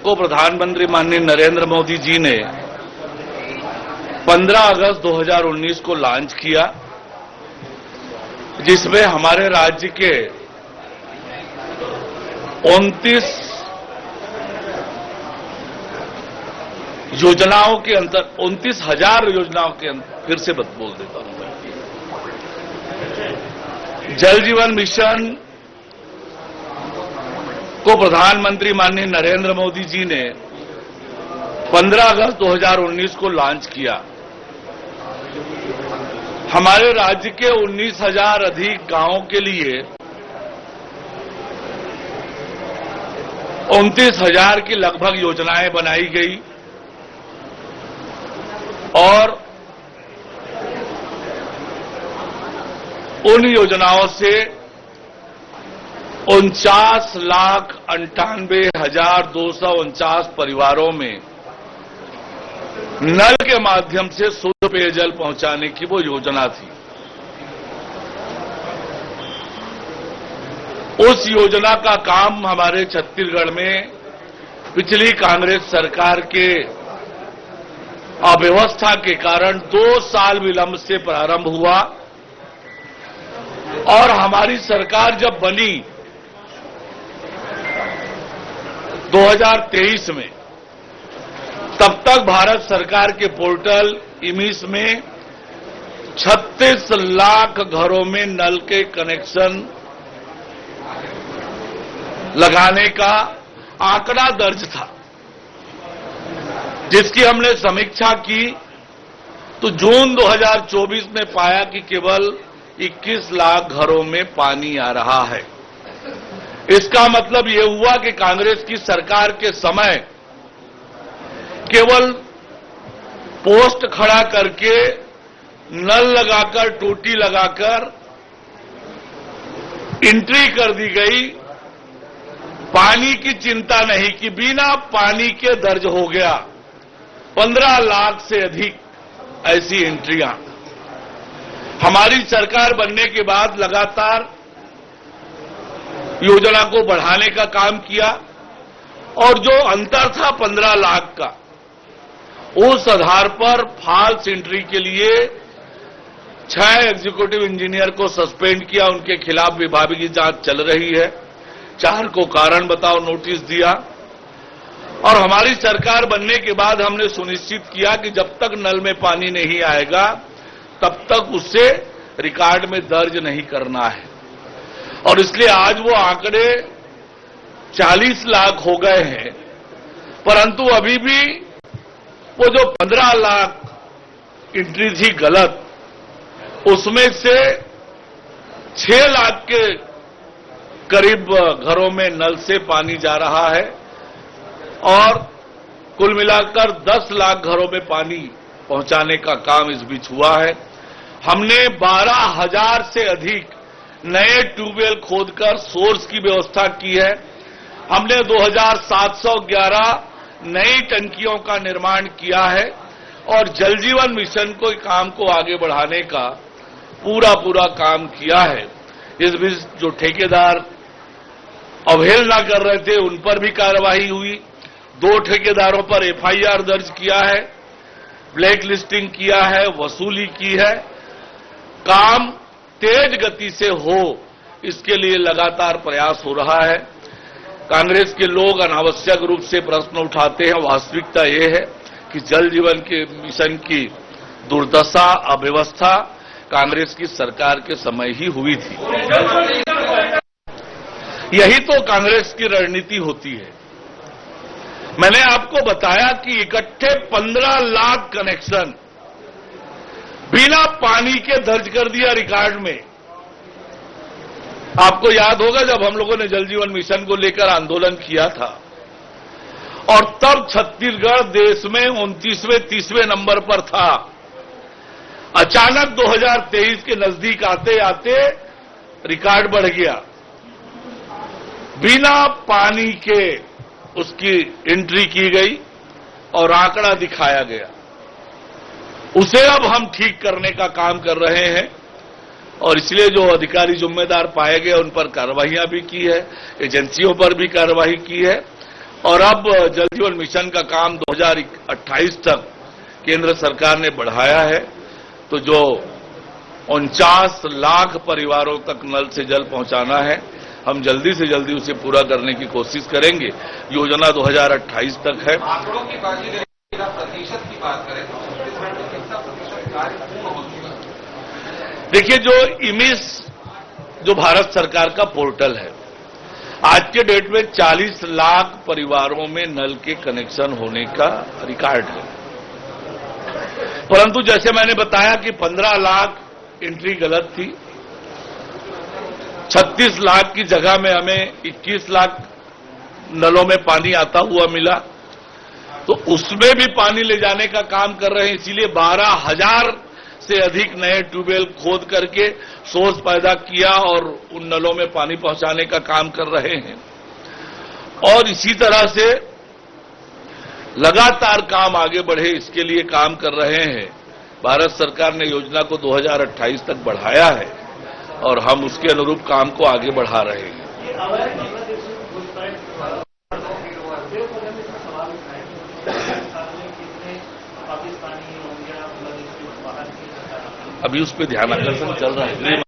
को प्रधानमंत्री माननीय नरेंद्र मोदी जी ने 15 अगस्त 2019 को लॉन्च किया, जिसमें हमारे राज्य के 29 योजनाओं के अंतर 29,000 योजनाओं के अंतर, फिर से बोल देता हूं मैं। जल जीवन मिशन को प्रधानमंत्री माननीय नरेंद्र मोदी जी ने 15 अगस्त 2019 को लॉन्च किया। हमारे राज्य के 19,000 अधिक गांवों के लिए 29,000 की लगभग योजनाएं बनाई गई और उन योजनाओं से 49,98,249 परिवारों में नल के माध्यम से शुद्ध पेयजल पहुंचाने की वो योजना थी। उस योजना का काम हमारे छत्तीसगढ़ में पिछली कांग्रेस सरकार के अव्यवस्था के कारण 2 साल विलंब से प्रारंभ हुआ और हमारी सरकार जब बनी 2023 में, तब तक भारत सरकार के पोर्टल इमिस में 36 लाख घरों में नल के कनेक्शन लगाने का आंकड़ा दर्ज था, जिसकी हमने समीक्षा की तो जून 2024 में पाया कि केवल 21 लाख घरों में पानी आ रहा है। इसका मतलब यह हुआ कि कांग्रेस की सरकार के समय केवल पोस्ट खड़ा करके, नल लगाकर, टोटी लगाकर एंट्री कर दी गई, पानी की चिंता नहीं कि बिना पानी के दर्ज हो गया। 15 लाख से अधिक ऐसी एंट्रियां हमारी सरकार बनने के बाद लगातार योजना को बढ़ाने का काम किया और जो अंतर था 15 लाख का, उस आधार पर फॉल्स एंट्री के लिए 6 एग्जीक्यूटिव इंजीनियर को सस्पेंड किया, उनके खिलाफ विभागीय जांच चल रही है। 4 को कारण बताओ नोटिस दिया और हमारी सरकार बनने के बाद हमने सुनिश्चित किया कि जब तक नल में पानी नहीं आएगा तब तक उसे रिकॉर्ड में दर्ज नहीं करना है और इसलिए आज वो आंकड़े 40 लाख हो गए हैं, परंतु अभी भी वो जो 15 लाख एंट्री थी गलत, उसमें से 6 लाख के करीब घरों में नल से पानी जा रहा है और कुल मिलाकर 10 लाख घरों में पानी पहुंचाने का काम इस बीच हुआ है। हमने 12,000 से अधिक नए ट्यूबवेल खोदकर सोर्स की व्यवस्था की है। हमने 2,711 नई टंकियों का निर्माण किया है और जल जीवन मिशन को काम को आगे बढ़ाने का पूरा काम किया है। इस बीच जो ठेकेदार अवहेलना कर रहे थे उन पर भी कार्रवाई हुई। 2 ठेकेदारों पर एफआईआर दर्ज किया है, ब्लैक लिस्टिंग किया है, वसूली की है। काम तेज गति से हो, इसके लिए लगातार प्रयास हो रहा है। कांग्रेस के लोग अनावश्यक रूप से प्रश्न उठाते हैं। वास्तविकता ये है कि जल जीवन के मिशन की दुर्दशा, अव्यवस्था कांग्रेस की सरकार के समय ही हुई थी। यही तो कांग्रेस की रणनीति होती है। मैंने आपको बताया कि इकट्ठे 15 लाख कनेक्शन बिना पानी के दर्ज कर दिया रिकॉर्ड में। आपको याद होगा जब हम लोगों ने जल जीवन मिशन को लेकर आंदोलन किया था और तब छत्तीसगढ़ देश में 29वें 30वें नंबर पर था। अचानक 2023 के नजदीक आते आते रिकॉर्ड बढ़ गया। बिना पानी के उसकी एंट्री की गई और आंकड़ा दिखाया गया। उसे अब हम ठीक करने का काम कर रहे हैं और इसलिए जो अधिकारी जिम्मेदार पाए गए उन पर कार्रवाइयां भी की है, एजेंसियों पर भी कार्रवाई की है और अब जल जीवन मिशन का काम 2028 तक केंद्र सरकार ने बढ़ाया है, तो जो 49 लाख परिवारों तक नल से जल पहुंचाना है, हम जल्दी से जल्दी उसे पूरा करने की कोशिश करेंगे। योजना 2028 तक है। आंकड़ों की बात करें, प्रतिशत की बात करें तो छत्तीसगढ़ में कितना प्रतिशत कार्य पूर्ण हो चुका है? देखिए, जो इमिस जो भारत सरकार का पोर्टल है, आज के डेट में 40 लाख परिवारों में नल के कनेक्शन होने का रिकॉर्ड है। परंतु जैसे मैंने बताया कि 15 लाख एंट्री गलत थी। 36 लाख की जगह में हमें 21 लाख नलों में पानी आता हुआ मिला, तो उसमें भी पानी ले जाने का काम कर रहे हैं। इसीलिए 12,000 से अधिक नए ट्यूबवेल खोद करके सोर्स पैदा किया और उन नलों में पानी पहुंचाने का काम कर रहे हैं। और इसी तरह से लगातार काम आगे बढ़े, इसके लिए काम कर रहे हैं। भारत सरकार ने योजना को 2028 तक बढ़ाया है और हम उसके अनुरूप काम को आगे बढ़ा रहे हैं। अभी उस पर ध्यान आकर्षण चल रहा है।